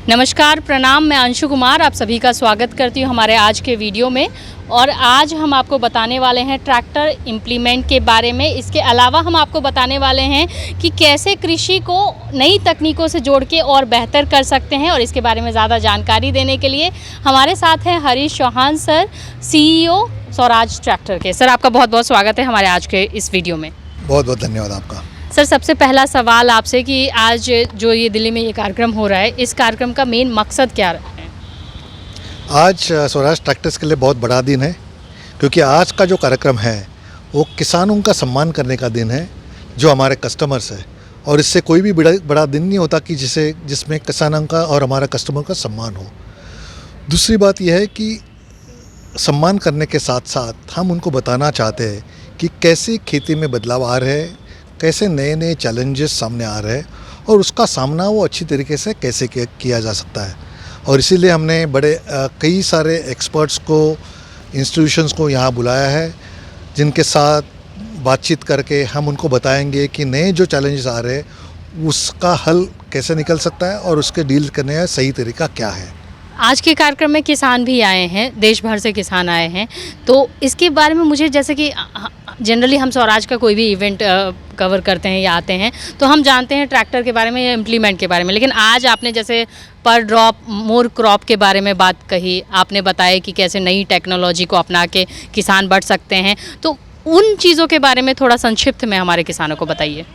नमस्कार, प्रणाम। मैं अंशु कुमार आप सभी का स्वागत करती हूँ हमारे आज के वीडियो में। और आज हम आपको बताने वाले हैं ट्रैक्टर इम्प्लीमेंट के बारे में। इसके अलावा हम आपको बताने वाले हैं कि कैसे कृषि को नई तकनीकों से जोड़ के और बेहतर कर सकते हैं। और इसके बारे में ज़्यादा जानकारी देने के लिए हमारे साथ हैं Harish Chauhan sir, CEO Swaraj tractor के। सर, आपका बहुत बहुत स्वागत है हमारे आज के इस वीडियो में। बहुत बहुत धन्यवाद आपका। सर, सबसे पहला सवाल आपसे कि आज जो ये दिल्ली में ये कार्यक्रम हो रहा है, इस कार्यक्रम का मेन मकसद क्या है? आज स्वराज ट्रैक्टर्स के लिए बहुत बड़ा दिन है, क्योंकि आज का जो कार्यक्रम है वो किसानों का सम्मान करने का दिन है, जो हमारे कस्टमर्स है। और इससे कोई भी बड़ा दिन नहीं होता कि जिसमें किसानों का और हमारा कस्टमर का सम्मान हो। दूसरी बात यह है कि सम्मान करने के साथ साथ हम उनको बताना चाहते हैं कि कैसे खेती में बदलाव आ रहे हैं, कैसे नए नए चैलेंजेस सामने आ रहे हैं और उसका सामना वो अच्छी तरीके से कैसे किया जा सकता है। और इसीलिए हमने कई सारे एक्सपर्ट्स को, इंस्टीट्यूशंस को यहाँ बुलाया है, जिनके साथ बातचीत करके हम उनको बताएंगे कि नए जो चैलेंजेस आ रहे हैं उसका हल कैसे निकल सकता है और उसके डील करने का सही तरीका क्या है। आज के कार्यक्रम में किसान भी आए हैं, देश भर से किसान आए हैं, तो इसके बारे में मुझे, जैसे कि जनरली हम स्वराज का कोई भी इवेंट कवर करते हैं या आते हैं तो हम जानते हैं ट्रैक्टर के बारे में या इम्प्लीमेंट के बारे में, लेकिन आज आपने जैसे पर ड्रॉप मोर क्रॉप के बारे में बात कही, आपने बताया कि कैसे नई टेक्नोलॉजी को अपना के किसान बढ़ सकते हैं, तो उन चीज़ों के बारे में थोड़ा संक्षिप्त में हमारे किसानों को बताइए।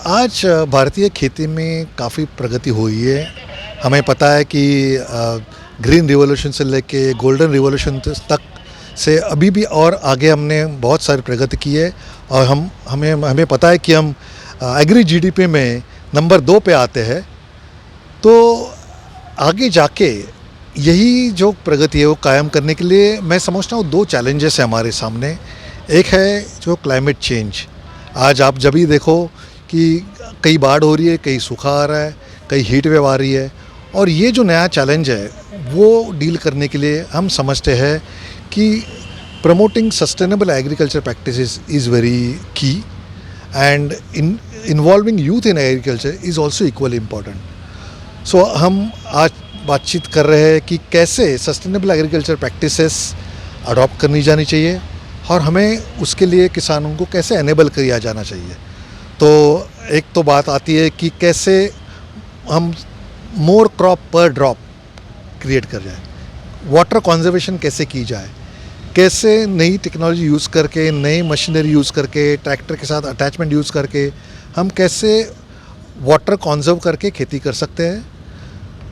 आज भारतीय खेती में काफ़ी प्रगति हुई है। हमें पता है कि ग्रीन रिवॉल्यूशन से लेके गोल्डन रिवॉल्यूशन तक से अभी भी और आगे हमने बहुत सारी प्रगति की है। और हमें पता है कि हम एग्री GDP में नंबर 2 पे आते हैं। तो आगे जाके यही जो प्रगति है वो कायम करने के लिए मैं समझता हूँ 2 चैलेंजेस हैं हमारे सामने। एक है जो क्लाइमेट चेंज। आज आप जब भी देखो कि कई बाढ़ हो रही है, कई सूखा आ रहा है, कई हीट वेव आ रही है। और ये जो नया चैलेंज है वो डील करने के लिए हम समझते हैं कि promoting sustainable agriculture practices is very key, and involving youth in agriculture is also equally important. So हम आज बातचीत कर रहे हैं कि कैसे सस्टेनेबल एग्रीकल्चर प्रैक्टिसेस अडॉप्ट करनी जानी चाहिए और हमें उसके लिए किसानों को कैसे एनेबल किया जाना चाहिए। तो एक तो बात आती है कि कैसे हम मोर क्रॉप पर ड्रॉप क्रिएट कर जाए, वाटर कंजर्वेशन कैसे की जाए, कैसे नई टेक्नोलॉजी यूज़ करके, नई मशीनरी यूज़ करके, ट्रैक्टर के साथ अटैचमेंट यूज़ करके हम कैसे वाटर कंजर्व करके खेती कर सकते हैं,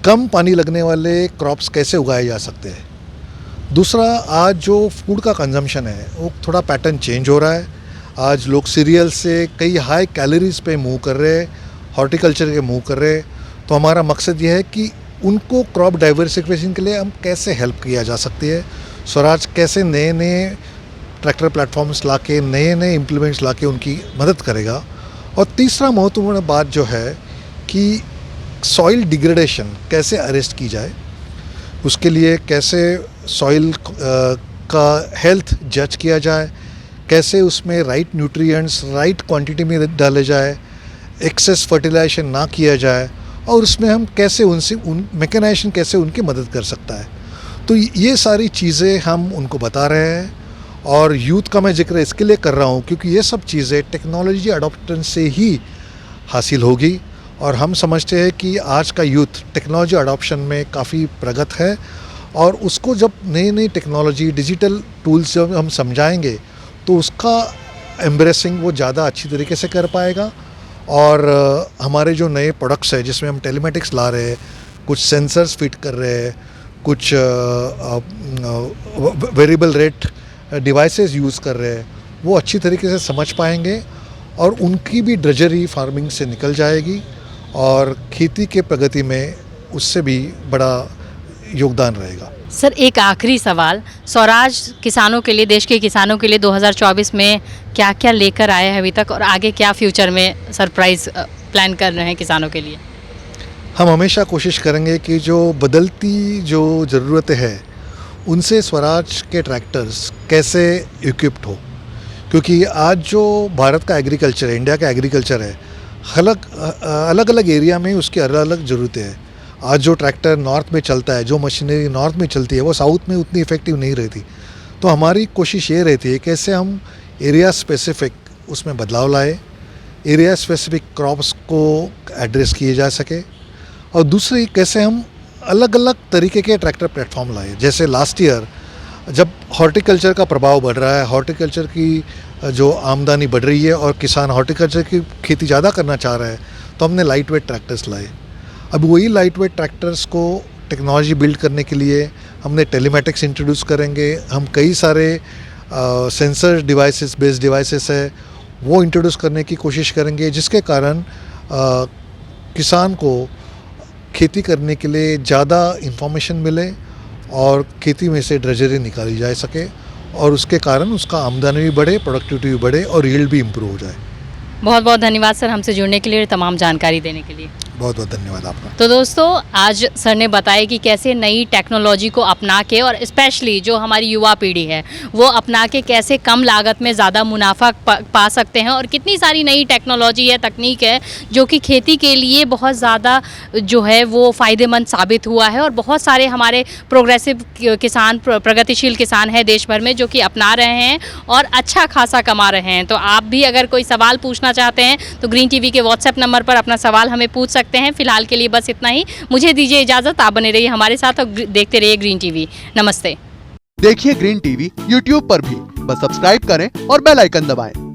कम पानी लगने वाले क्रॉप्स कैसे उगाए जा सकते हैं। दूसरा, आज जो फूड का कंजम्पशन है वो थोड़ा पैटर्न चेंज हो रहा है। आज लोग सीरियल से कई हाई कैलोरीज पे मूव कर रहे हैं, हॉर्टिकल्चर के मूव कर रहे हैं। तो हमारा मकसद ये है कि उनको क्रॉप डाइवर्सिफिकेशन के लिए हम कैसे हेल्प किया जा सकती है। स्वराज कैसे नए नए ट्रैक्टर प्लेटफॉर्म्स लाके, नए नए इम्प्लीमेंट्स लाके उनकी मदद करेगा। और तीसरा महत्वपूर्ण बात जो है कि सॉइल डिग्रेडेशन कैसे अरेस्ट की जाए, उसके लिए कैसे सॉइल का हेल्थ जज किया जाए, कैसे उसमें राइट न्यूट्रिएंट्स राइट क्वांटिटी में डाले जाए, एक्सेस फर्टिलाइजेशन ना किया जाए, और उसमें हम कैसे मैकेनाइजेशन कैसे उनकी मदद कर सकता है। तो ये सारी चीज़ें हम उनको बता रहे हैं। और यूथ का मैं जिक्र इसके लिए कर रहा हूँ क्योंकि ये सब चीज़ें टेक्नोलॉजी अडॉप्शन से ही हासिल होगी। और हम समझते हैं कि आज का यूथ टेक्नोलॉजी अडॉप्शन में काफ़ी प्रगत है, और उसको जब नई नई टेक्नोलॉजी, डिजिटल टूल्स जब हम समझाएंगे तो उसका एम्ब्रेसिंग वो ज़्यादा अच्छी तरीके से कर पाएगा। और हमारे जो नए प्रोडक्ट्स हैं जिसमें हम टेलीमेटिक्स ला रहे हैं, कुछ सेंसर्स फिट कर रहे हैं, कुछ वेरिएबल रेट डिवाइसेस यूज़ कर रहे हैं, वो अच्छी तरीके से समझ पाएंगे और उनकी भी ड्रेजरी फार्मिंग से निकल जाएगी और खेती के प्रगति में उससे भी बड़ा योगदान रहेगा। सर, एक आखिरी सवाल, स्वराज किसानों के लिए, देश के किसानों के लिए 2024 में क्या क्या लेकर आए हैं अभी तक, और आगे क्या फ्यूचर में सरप्राइज़ प्लान कर रहे हैं किसानों के लिए? हम हमेशा कोशिश करेंगे कि जो बदलती जो ज़रूरतें हैं उनसे स्वराज के ट्रैक्टर्स कैसे इक्विप्ड हो, क्योंकि आज जो भारत का एग्रीकल्चर है, इंडिया का एग्रीकल्चर है, अलग अलग एरिया में उसकी अलग अलग ज़रूरतें हैं। आज जो ट्रैक्टर नॉर्थ में चलता है, जो मशीनरी नॉर्थ में चलती है, वो साउथ में उतनी इफ़ेक्टिव नहीं रहती। तो हमारी कोशिश ये रहती है कैसे हम एरिया स्पेसिफिक उसमें बदलाव लाए, एरिया स्पेसिफिक क्रॉप्स को एड्रेस किए जा सके, और दूसरी कैसे हम अलग अलग तरीके के ट्रैक्टर प्लेटफॉर्म लाए। जैसे लास्ट ईयर जब हॉर्टिकल्चर का प्रभाव बढ़ रहा है, हॉर्टिकल्चर की जो आमदनी बढ़ रही है और किसान हॉर्टिकल्चर की खेती ज़्यादा करना चाह रहा है, तो हमने लाइट वेट ट्रैक्टर्स लाए। अब वही लाइट वेट ट्रैक्टर्स को टेक्नोलॉजी बिल्ड करने के लिए हमने टेलीमेटिक्स इंट्रोड्यूस करेंगे। हम कई सारे सेंसर डिवाइसेस बेस्ड डिवाइसेस है वो इंट्रोड्यूस करने की कोशिश करेंगे, जिसके कारण किसान को खेती करने के लिए ज़्यादा इंफॉर्मेशन मिले और खेती में से ड्रेजरी निकाली जा सके, और उसके कारण उसका आमदनी भी बढ़े, प्रोडक्टिविटी भी बढ़े और यील्ड भी इम्प्रूव हो जाए। बहुत बहुत धन्यवाद सर हमसे जुड़ने के लिए, तमाम जानकारी देने के लिए। बहुत बहुत धन्यवाद आपका। तो दोस्तों, आज सर ने बताया कि कैसे नई टेक्नोलॉजी को अपना के, और स्पेशली जो हमारी युवा पीढ़ी है वो अपना के कैसे कम लागत में ज़्यादा मुनाफा पा सकते हैं, और कितनी सारी नई टेक्नोलॉजी है, तकनीक है जो कि खेती के लिए बहुत ज़्यादा जो है वो फ़ायदेमंद साबित हुआ है। और बहुत सारे हमारे प्रोग्रेसिव किसान, प्रगतिशील किसान हैं देश भर में जो कि अपना रहे हैं और अच्छा खासा कमा रहे हैं। तो आप भी अगर कोई सवाल पूछना चाहते हैं तो ग्रीन टीवी के व्हाट्सएप नंबर पर अपना सवाल हमें पूछ सकते हैं। फिलहाल के लिए बस इतना ही, मुझे दीजिए इजाज़त। आप बने रहिए हमारे साथ और देखते रहिए ग्रीन टीवी। नमस्ते। देखिए ग्रीन टीवी यूट्यूब पर भी, बस सब्सक्राइब करें और बेल आइकन दबाएं।